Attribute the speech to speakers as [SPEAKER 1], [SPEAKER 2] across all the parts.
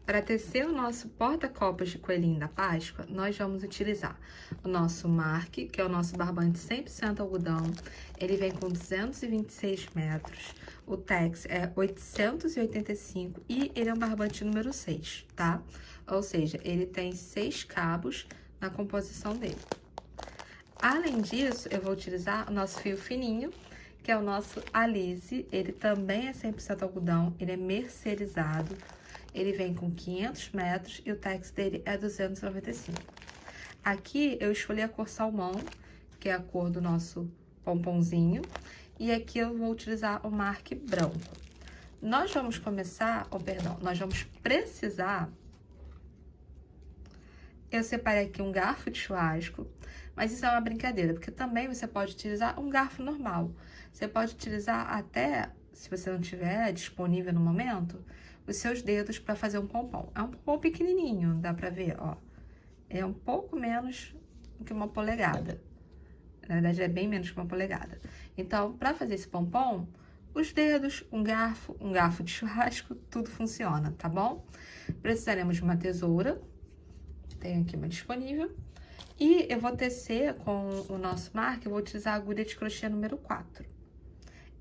[SPEAKER 1] Para tecer o nosso porta-copos de coelhinho da Páscoa, nós vamos utilizar o nosso marque, que é o nosso barbante 100% algodão. Ele vem com 226 metros. O tex é 885 e ele é um barbante número 6, tá? Ou seja, ele tem 6 cabos na composição dele. Além disso, eu vou utilizar o nosso fio fininho, que é o nosso Alize. Ele também é 100% algodão, ele é mercerizado. Ele vem com 500 metros e o tex dele é 295. Aqui eu escolhi a cor salmão, que é a cor do nosso pomponzinho. E aqui eu vou utilizar o marque branco. Nós vamos começar, nós vamos precisar... Eu separei aqui um garfo de churrasco, mas isso é uma brincadeira, porque também você pode utilizar um garfo normal. Você pode utilizar até, se você não tiver disponível no momento, os seus dedos para fazer um pompom. É um pompom pequenininho, dá pra ver, ó. É um pouco menos do que uma polegada. Na verdade, é bem menos que uma polegada. Então, para fazer esse pompom, os dedos, um garfo de churrasco, tudo funciona, tá bom? Precisaremos de uma tesoura. Tenho aqui uma disponível. E eu vou tecer com o nosso marque, eu vou utilizar a agulha de crochê número 4.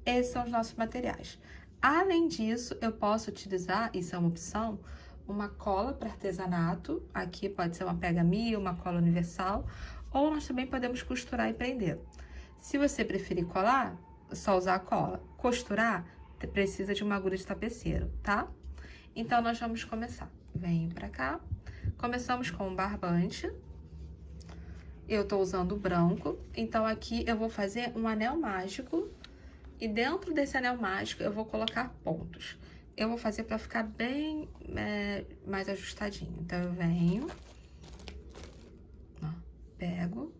[SPEAKER 1] Esses são os nossos materiais. Além disso, eu posso utilizar, isso é uma opção, uma cola para artesanato. Aqui pode ser uma pega-mia, uma cola universal, ou nós também podemos costurar e prender. Se você preferir colar, é só usar a cola. Costurar, precisa de uma agulha de tapeceiro, tá? Então, nós vamos começar. Venho pra cá. Começamos com o barbante. Eu tô usando o branco, então aqui eu vou fazer um anel mágico. E dentro desse anel mágico, eu vou colocar pontos. Eu vou fazer para ficar bem mais ajustadinho. Então, eu venho, ó, pego.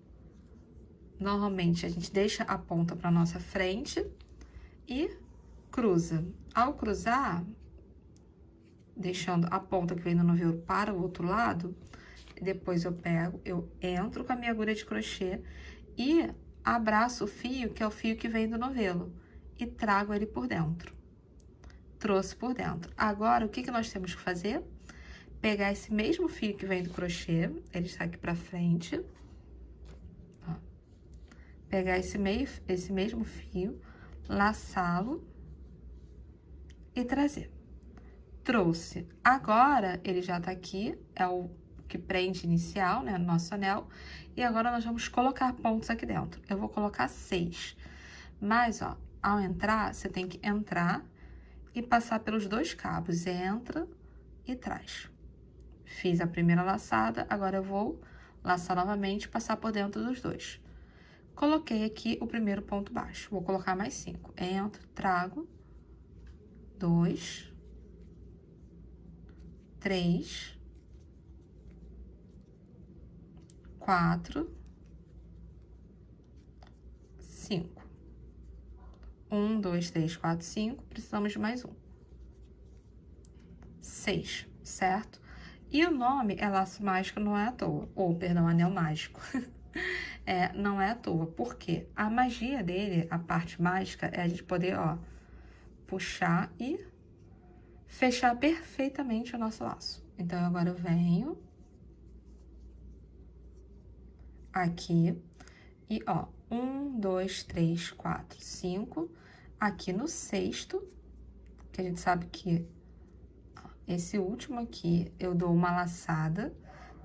[SPEAKER 1] Normalmente, a gente deixa a ponta para nossa frente e cruza. Ao cruzar, deixando a ponta que vem do novelo para o outro lado, depois eu pego, eu entro com a minha agulha de crochê e abraço o fio, que é o fio que vem do novelo, e trago ele por dentro. Trouxe por dentro. Agora, o que nós temos que fazer? Pegar esse mesmo fio que vem do crochê, ele está aqui pra frente. Ó. Pegar esse mesmo fio, laçá-lo e trazer. Trouxe. Agora, ele já tá aqui, é o que prende inicial, né, no nosso anel. E agora, nós vamos colocar pontos aqui dentro. Eu vou colocar 6. Mas, ó, ao entrar, você tem que entrar e passar pelos 2 cabos. Entra e traz. Fiz a primeira laçada, agora eu vou laçar novamente e passar por dentro dos 2. Coloquei aqui o primeiro ponto baixo. Vou colocar mais 5. Entro, trago. 2. 3. 4. 5. 1, 2, 3, 4, 5. Precisamos de mais um. 6, certo? E o nome é laço mágico, não é à toa. Ou, perdão, anel mágico. Não é à toa. Por quê? A magia dele, a parte mágica, é a gente poder, ó, puxar e fechar perfeitamente o nosso laço. Então, agora eu venho aqui e, ó, 1, 2, 3, 4, 5. Aqui no 6º, que a gente sabe que esse último aqui eu dou uma laçada,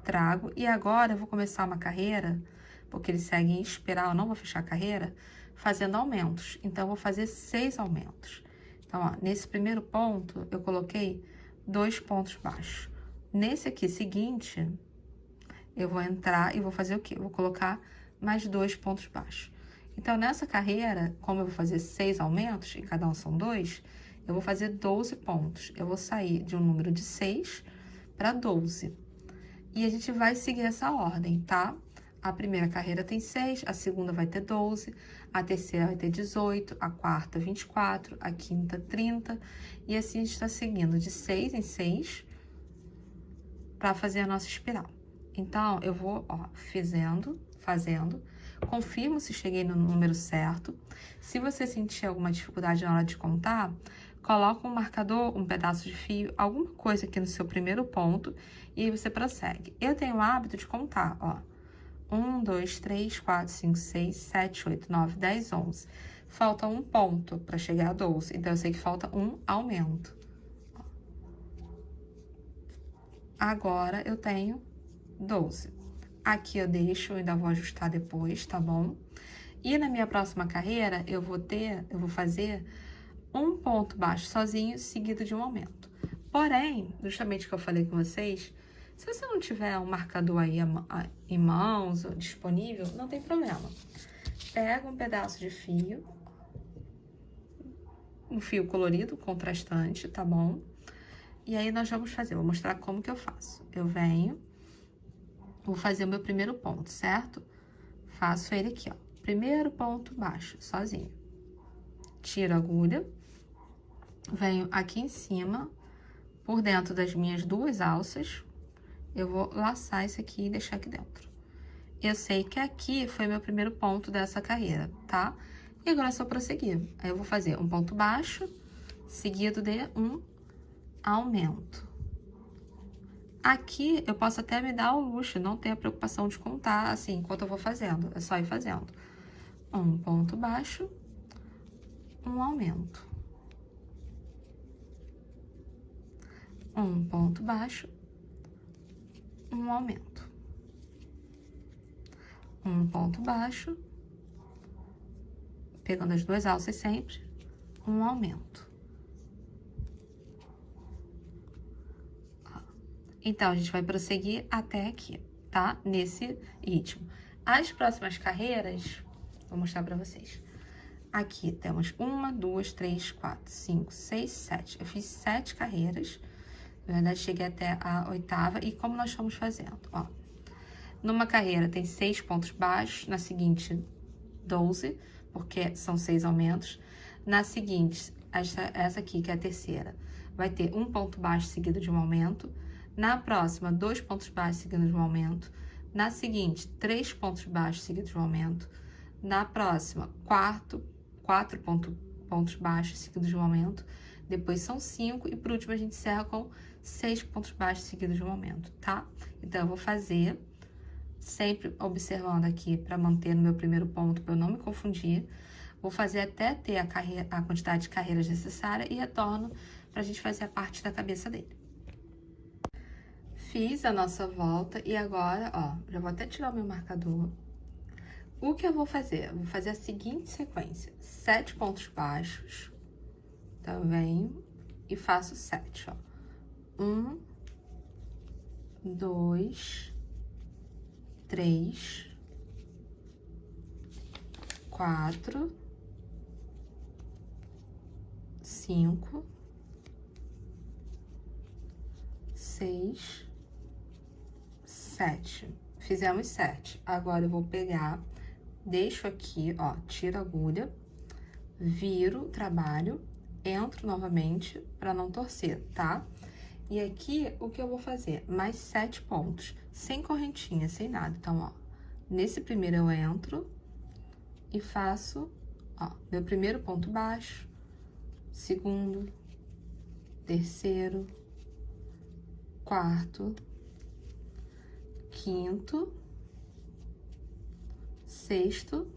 [SPEAKER 1] trago, e agora eu vou começar uma carreira, porque ele segue em espiral, eu não vou fechar a carreira, fazendo aumentos. Então, eu vou fazer 6 aumentos. Então, ó, nesse primeiro ponto, eu coloquei 2 pontos baixos. Nesse aqui seguinte, eu vou entrar e vou fazer o quê? Eu vou colocar mais 2 pontos baixos. Então, nessa carreira, como eu vou fazer 6 aumentos, e cada um são 2, eu vou fazer 12 pontos. Eu vou sair de um número de 6 para 12. E a gente vai seguir essa ordem, tá? A primeira carreira tem 6, a segunda vai ter 12, a terceira vai ter 18, a quarta 24, a quinta 30. E assim a gente está seguindo de 6 em 6 para fazer a nossa espiral. Então, eu vou, ó, fazendo, confirmo se cheguei no número certo. Se você sentir alguma dificuldade na hora de contar, coloca um marcador, um pedaço de fio, alguma coisa aqui no seu primeiro ponto, e aí você prossegue. Eu tenho o hábito de contar, ó. 1, 2, 3, 4, 5, 6, 7, 8, 9, 10, 11. Falta um ponto para chegar a 12, então eu sei que falta um aumento. Agora eu tenho 12. Aqui eu deixo, eu ainda vou ajustar depois, tá bom? E na minha próxima carreira, eu vou fazer um ponto baixo sozinho, seguido de um aumento. Porém, justamente o que eu falei com vocês, se você não tiver um marcador aí em mãos ou disponível, não tem problema. Pega um pedaço de fio, um fio colorido, contrastante, tá bom? E aí nós vamos fazer, vou mostrar como que eu faço. Eu venho, vou fazer o meu primeiro ponto, certo? Faço ele aqui, ó. Primeiro ponto baixo, sozinho. Tiro a agulha, venho aqui em cima, por dentro das minhas duas alças, eu vou laçar isso aqui e deixar aqui dentro. Eu sei que aqui foi meu primeiro ponto dessa carreira, tá? E agora é só prosseguir. Aí eu vou fazer um ponto baixo, seguido de um aumento. Aqui eu posso até me dar o luxo, não ter a preocupação de contar assim, enquanto eu vou fazendo. É só ir fazendo. Um ponto baixo, um aumento. Um ponto baixo, um aumento. Um ponto baixo, pegando as duas alças sempre, um aumento. Então, a gente vai prosseguir até aqui, tá? Nesse ritmo. As próximas carreiras, vou mostrar pra vocês. Aqui temos 1, 2, 3, 4, 5, 6, 7. Eu fiz 7 carreiras. Na verdade, cheguei até a 8ª. E como nós estamos fazendo? Ó, numa carreira tem 6 pontos baixos, na seguinte 12, porque são 6 aumentos. Na seguinte, essa aqui, que é a terceira, vai ter um ponto baixo seguido de um aumento. Na próxima, 2 pontos baixos seguidos de um aumento. Na seguinte, 3 pontos baixos seguidos de um aumento. Na próxima, 4 pontos baixos seguidos de um aumento. Depois são 5 e por último a gente encerra com 6 pontos baixos seguidos de um aumento, tá? Então, eu vou fazer, sempre observando aqui para manter no meu primeiro ponto, para eu não me confundir. Vou fazer até ter a quantidade de carreiras necessária e retorno para a gente fazer a parte da cabeça dele. Fiz a nossa volta e agora, ó, já vou até tirar o meu marcador. O que eu vou fazer? Eu vou fazer a seguinte sequência: 7 pontos baixos. Então, eu venho e faço 7, ó. 1, 2, 3, 4, 5, 6, 7. Fizemos 7. Agora eu vou pegar, deixo aqui, ó, tiro a agulha, viro o trabalho, entro novamente para não torcer, tá? E aqui, o que eu vou fazer? Mais 7 pontos, sem correntinha, sem nada. Então, ó, nesse primeiro eu entro e faço, ó, meu primeiro ponto baixo, segundo, terceiro, quarto, quinto, sexto,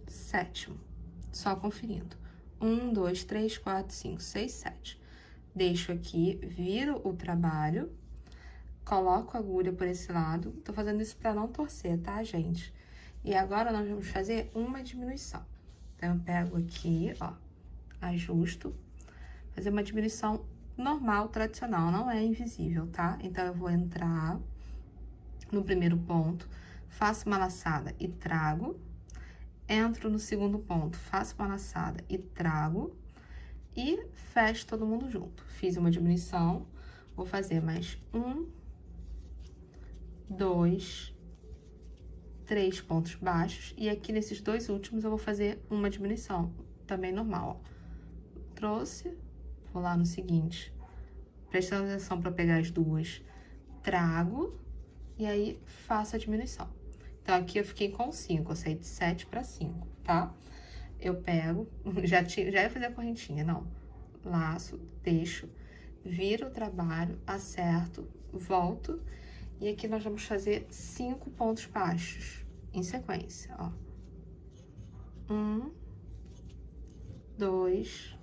[SPEAKER 1] sétimo. Só conferindo. 1, 2, 3, 4, 5, 6, 7. Deixo aqui, viro o trabalho, coloco a agulha por esse lado. Tô fazendo isso pra não torcer, tá, gente? E agora nós vamos fazer uma diminuição. Então, eu pego aqui, ó, ajusto, fazer uma diminuição normal, tradicional, não é invisível, tá? Então, eu vou entrar no primeiro ponto, faço uma laçada e trago. Entro no segundo ponto, faço uma laçada e trago. E fecho todo mundo junto. Fiz uma diminuição, vou fazer mais 1, 2, 3 pontos baixos. E aqui nesses dois últimos eu vou fazer uma diminuição, também normal, ó. Trouxe, vou lá no seguinte, prestando atenção para pegar as duas, trago e aí faço a diminuição. Então, aqui eu fiquei com 5, eu saí de 7 para 5, tá? eu pego, já ia fazer a correntinha, não. Laço, deixo, viro o trabalho, acerto, volto. E aqui nós vamos fazer 5 pontos baixos em sequência, ó. 1, 2,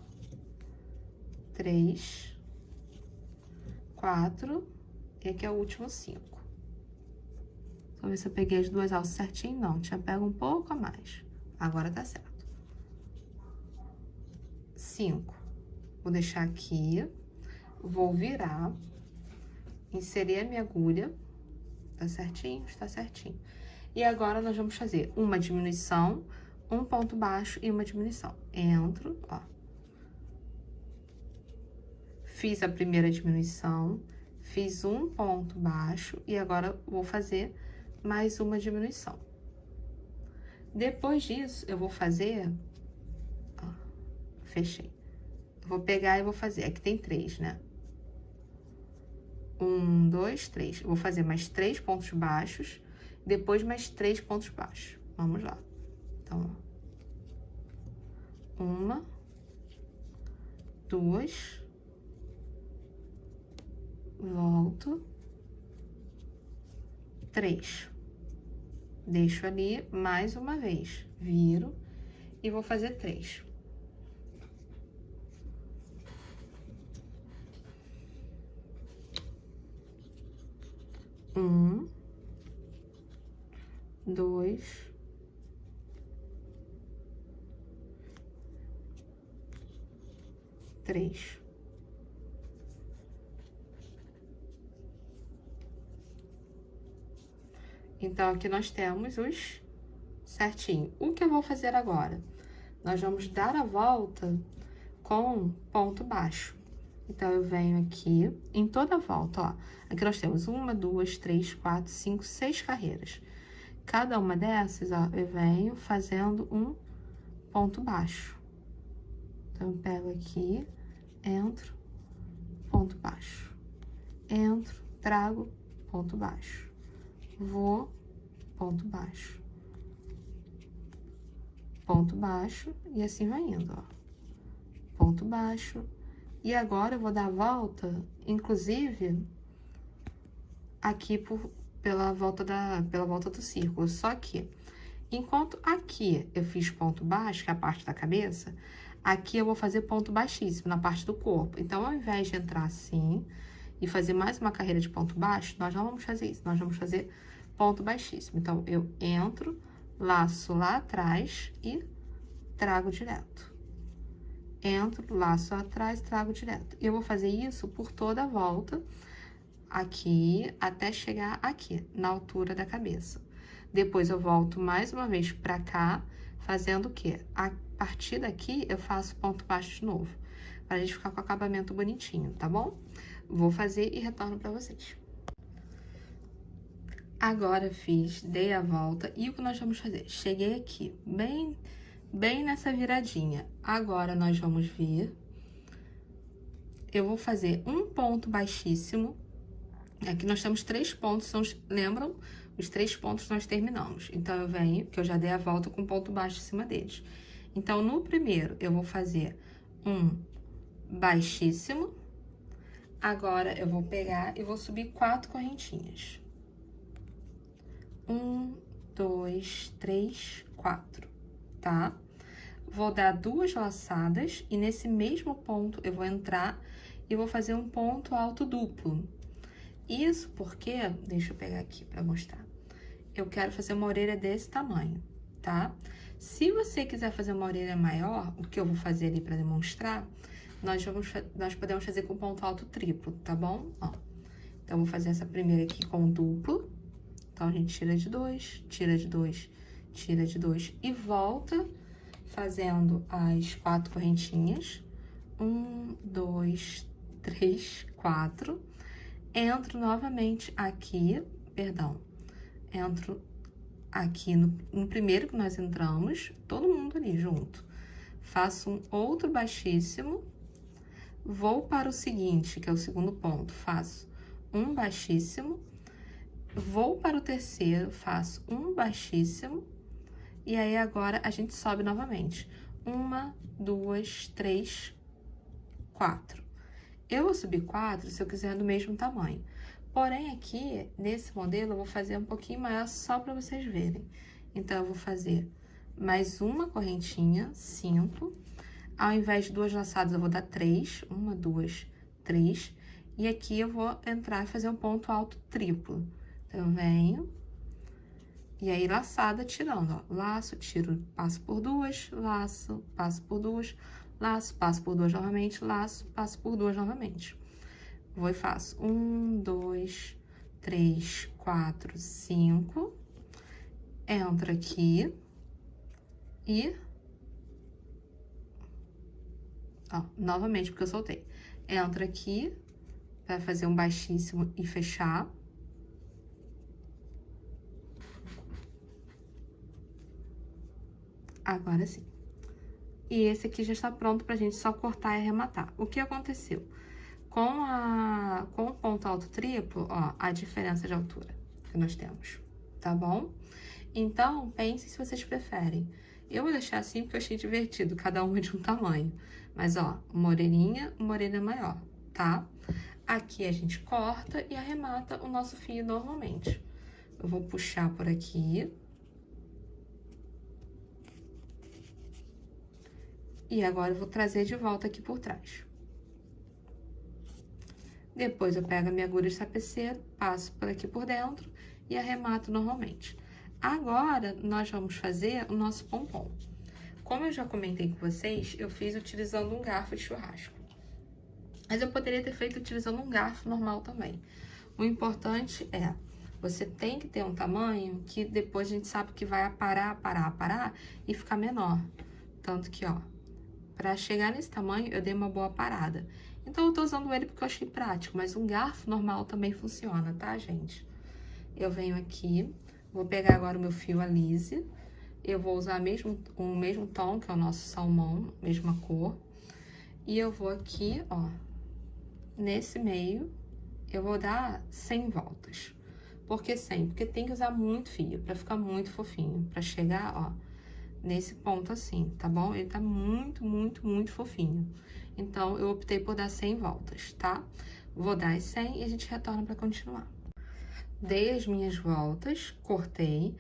[SPEAKER 1] 3, 4, e aqui é o último 5. Vou ver se eu peguei as duas alças certinho. Não, tinha pego um pouco a mais. Agora tá certo. 5. Vou deixar aqui. Vou virar. Inserir a minha agulha. Tá certinho? Está certinho. E agora nós vamos fazer uma diminuição, um ponto baixo e uma diminuição. Entro, ó. Fiz a primeira diminuição, fiz um ponto baixo e agora vou fazer mais uma diminuição. Depois disso, eu vou fazer, ó, fechei. Vou pegar e vou fazer, aqui tem 3, né? 1, 2, 3. Eu vou fazer mais 3 pontos baixos, depois mais 3 pontos baixos. Vamos lá. Então, ó. 1, 2, volto, 3. Deixo ali mais uma vez, viro e vou fazer 3. Um, 2, 3. Então, aqui nós temos os certinho. O que eu vou fazer agora? Nós vamos dar a volta com ponto baixo. Então, eu venho aqui, em toda a volta, ó. Aqui nós temos 1, 2, 3, 4, 5, 6 carreiras. Cada uma dessas, ó, eu venho fazendo um ponto baixo. Então, eu pego aqui, entro, ponto baixo. Entro, trago, ponto baixo. Vou, ponto baixo. Ponto baixo, e assim vai indo, ó. Ponto baixo. E agora eu vou dar a volta, inclusive, aqui pela volta do círculo. Só que, enquanto aqui eu fiz ponto baixo, que é a parte da cabeça, aqui eu vou fazer ponto baixíssimo, na parte do corpo. Então, ao invés de entrar assim e fazer mais uma carreira de ponto baixo, nós não vamos fazer isso. Nós vamos fazer ponto baixíssimo. Então, eu entro, laço lá atrás e trago direto. Entro, laço atrás, trago direto. Eu vou fazer isso por toda a volta, aqui, até chegar aqui, na altura da cabeça. Depois, eu volto mais uma vez pra cá, fazendo o quê? A partir daqui, eu faço ponto baixo de novo, pra gente ficar com o acabamento bonitinho, tá bom? Vou fazer e retorno pra vocês. Agora, dei a volta, e o que nós vamos fazer? Cheguei aqui, bem nessa viradinha. Agora, nós vamos vir, eu vou fazer um ponto baixíssimo. Aqui nós temos 3 pontos, lembram? Os 3 pontos nós terminamos. Então, eu venho, que eu já dei a volta com ponto baixo em cima deles. Então, no primeiro, eu vou fazer um baixíssimo. Agora, eu vou pegar e vou subir 4 correntinhas. 1, 2, 3, 4, tá? Vou dar 2 laçadas e nesse mesmo ponto eu vou entrar e vou fazer um ponto alto duplo. Isso porque, deixa eu pegar aqui pra mostrar, eu quero fazer uma orelha desse tamanho, tá? Se você quiser fazer uma orelha maior, o que eu vou fazer ali pra demonstrar, nós podemos fazer com ponto alto triplo, tá bom? Ó, então, eu vou fazer essa primeira aqui com duplo. Então, a gente tira de 2, tira de 2, tira de 2 e volta fazendo as 4 correntinhas. 1, 2, 3, 4. Entro novamente aqui, entro aqui no primeiro que nós entramos, todo mundo ali junto. Faço um outro baixíssimo, vou para o seguinte, que é o segundo ponto, faço um baixíssimo, vou para o terceiro, faço um baixíssimo, e aí agora a gente sobe novamente. 1, 2, 3, 4. Eu vou subir 4 se eu quiser do mesmo tamanho. Porém, aqui, nesse modelo, eu vou fazer um pouquinho maior só para vocês verem. Então, eu vou fazer mais uma correntinha, 5. Ao invés de 2 laçadas, eu vou dar 3. 1, 2, 3. E aqui eu vou entrar e fazer um ponto alto triplo. Então, eu venho. E aí, laçada, tirando, ó. Laço, tiro, passo por 2, laço, passo por 2, laço, passo por 2 novamente, laço, passo por 2 novamente. Vou e faço 1, 2, 3, 4, 5. Entro aqui. E... ó, novamente, porque eu soltei. Entro aqui, vai fazer um baixíssimo e fechar. Agora sim. E esse aqui já está pronto pra gente só cortar e arrematar. O que aconteceu? Com o ponto alto triplo, ó, a diferença de altura que nós temos, tá bom? Então, pensem se vocês preferem. Eu vou deixar assim porque eu achei divertido, cada uma de um tamanho. Mas, ó, uma orelhinha maior, tá? Aqui a gente corta e arremata o nosso fio normalmente. Eu vou puxar por aqui. E agora eu vou trazer de volta aqui por trás. Depois eu pego a minha agulha de tapeceiro, passo por aqui por dentro e arremato normalmente. Agora, nós vamos fazer o nosso pompom. Como eu já comentei com vocês, eu fiz utilizando um garfo de churrasco. Mas eu poderia ter feito utilizando um garfo normal também. O importante é, você tem que ter um tamanho que depois a gente sabe que vai aparar e ficar menor. Tanto que, ó, pra chegar nesse tamanho, eu dei uma boa parada. Então, eu tô usando ele porque eu achei prático, mas um garfo normal também funciona, tá, gente? Eu venho aqui, vou pegar agora o meu fio Alize. Eu vou usar o mesmo tom, que é o nosso salmão, mesma cor. E eu vou aqui, ó, nesse meio, eu vou dar 100 voltas. Por que 100? Porque tem que usar muito fio, pra ficar muito fofinho. Pra chegar, ó, nesse ponto assim, tá bom? Ele tá muito fofinho. Então, eu optei por dar 100 voltas, tá? Vou dar as 100 e a gente retorna pra continuar. Dei as minhas voltas, cortei,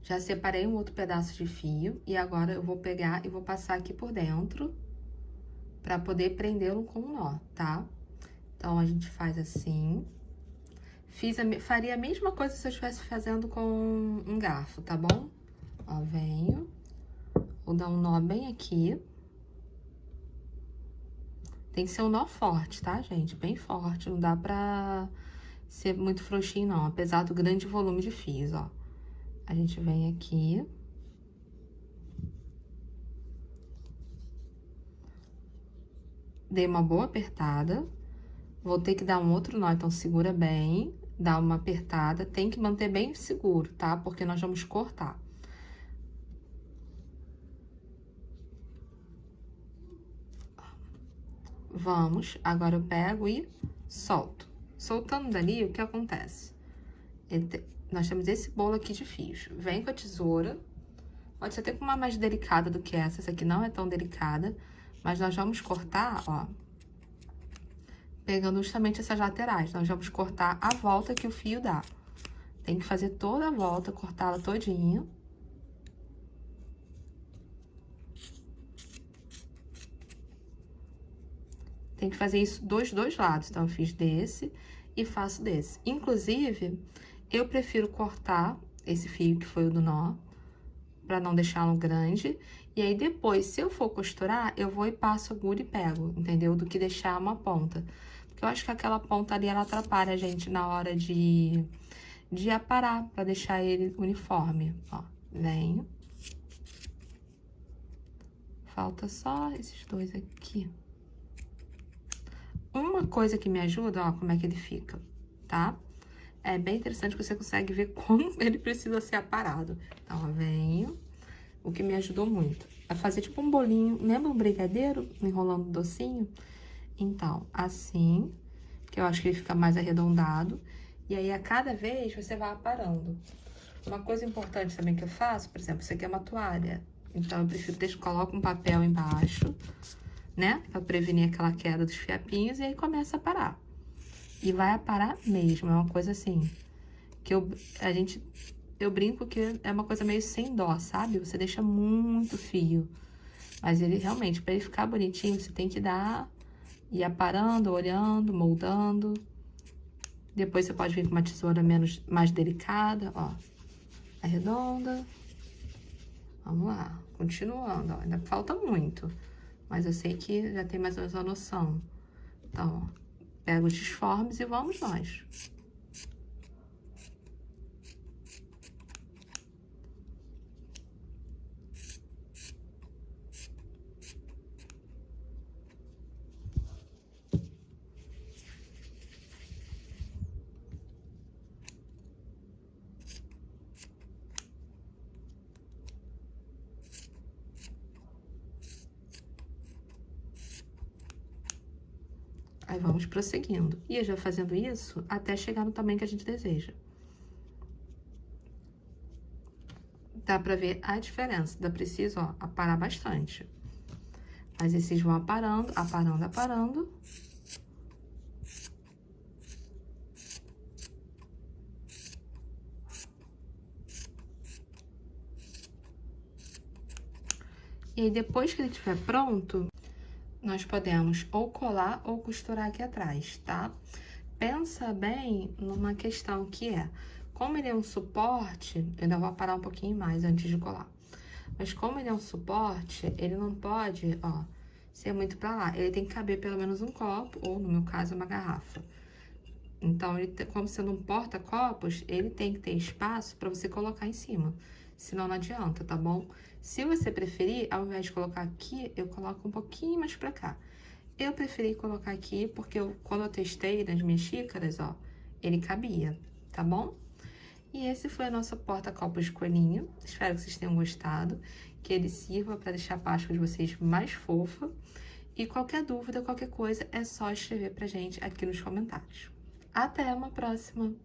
[SPEAKER 1] já separei um outro pedaço de fio e agora eu vou pegar e vou passar aqui por dentro pra poder prendê-lo com um nó, tá? Então, a gente faz assim. Faria a mesma coisa se eu estivesse fazendo com um garfo, tá bom? Ó, venho. Vou dar um nó bem aqui. Tem que ser um nó forte, tá, gente? Bem forte, não dá pra ser muito frouxinho, não. Apesar do grande volume de fios, ó. A gente vem aqui. Dei uma boa apertada. Vou ter que dar um outro nó, então segura bem. Dá uma apertada. Tem que manter bem seguro, tá? Porque nós vamos cortar. Vamos, agora eu pego e solto. Soltando dali, o que acontece? Nós temos esse bolo aqui de fios. Vem com a tesoura. Pode ser até com uma mais delicada do que essa. Essa aqui não é tão delicada. Mas nós vamos cortar, ó. Pegando justamente essas laterais. Nós vamos cortar a volta que o fio dá. Tem que fazer toda a volta, cortá-la todinha. Tem que fazer isso dos dois lados. Então, eu fiz desse e faço desse. Inclusive, eu prefiro cortar esse fio que foi o do nó, pra não deixá-lo grande. E aí, depois, se eu for costurar, eu vou e passo a agulha e pego, entendeu? Do que deixar uma ponta. Porque eu acho que aquela ponta ali, ela atrapalha a gente na hora de aparar, pra deixar ele uniforme. Ó, venho. Falta só esses dois aqui. Uma coisa que me ajuda, ó, como é que ele fica, tá? É bem interessante que você consegue ver como ele precisa ser aparado. Então, ó, venho. O que me ajudou muito é fazer tipo um bolinho, lembra um brigadeiro enrolando docinho? Então, assim, que eu acho que ele fica mais arredondado. E aí, a cada vez, você vai aparando. Uma coisa importante também que eu faço, por exemplo, isso aqui é uma toalha. Então, eu prefiro coloco um papel embaixo, né? Pra prevenir aquela queda dos fiapinhos e aí começa a parar. E vai aparar mesmo, é uma coisa assim, que eu brinco que é uma coisa meio sem dó, sabe? Você deixa muito fio. Mas ele realmente, para ele ficar bonitinho, você tem que ir aparando, olhando, moldando. Depois você pode vir com uma tesoura mais delicada, ó. Arredonda. Vamos lá, continuando, ó. Ainda falta muito. Mas eu sei que já tem mais ou menos uma noção. Então, ó, pega os disformes e vamos nós. Aí vamos prosseguindo. E já fazendo isso até chegar no tamanho que a gente deseja. Dá pra ver a diferença. Dá preciso, ó, aparar bastante. Mas esses vão aparando, aparando, aparando. E aí, depois que ele estiver pronto, nós podemos ou colar ou costurar aqui atrás, tá? Pensa bem numa questão que é, como ele é um suporte, eu ainda vou parar um pouquinho mais antes de colar. Mas como ele é um suporte, ele não pode, ó, ser muito pra lá. Ele tem que caber pelo menos um copo, ou no meu caso, uma garrafa. Então, como sendo um porta-copos, ele tem que ter espaço para você colocar em cima. Senão não adianta, tá bom? Se você preferir, ao invés de colocar aqui, eu coloco um pouquinho mais pra cá. Eu preferi colocar aqui porque quando eu testei nas minhas xícaras, ó, ele cabia, tá bom? E esse foi a nossa porta-copos de coelhinho. Espero que vocês tenham gostado, que ele sirva para deixar a Páscoa de vocês mais fofa. E qualquer dúvida, qualquer coisa, é só escrever pra gente aqui nos comentários. Até uma próxima!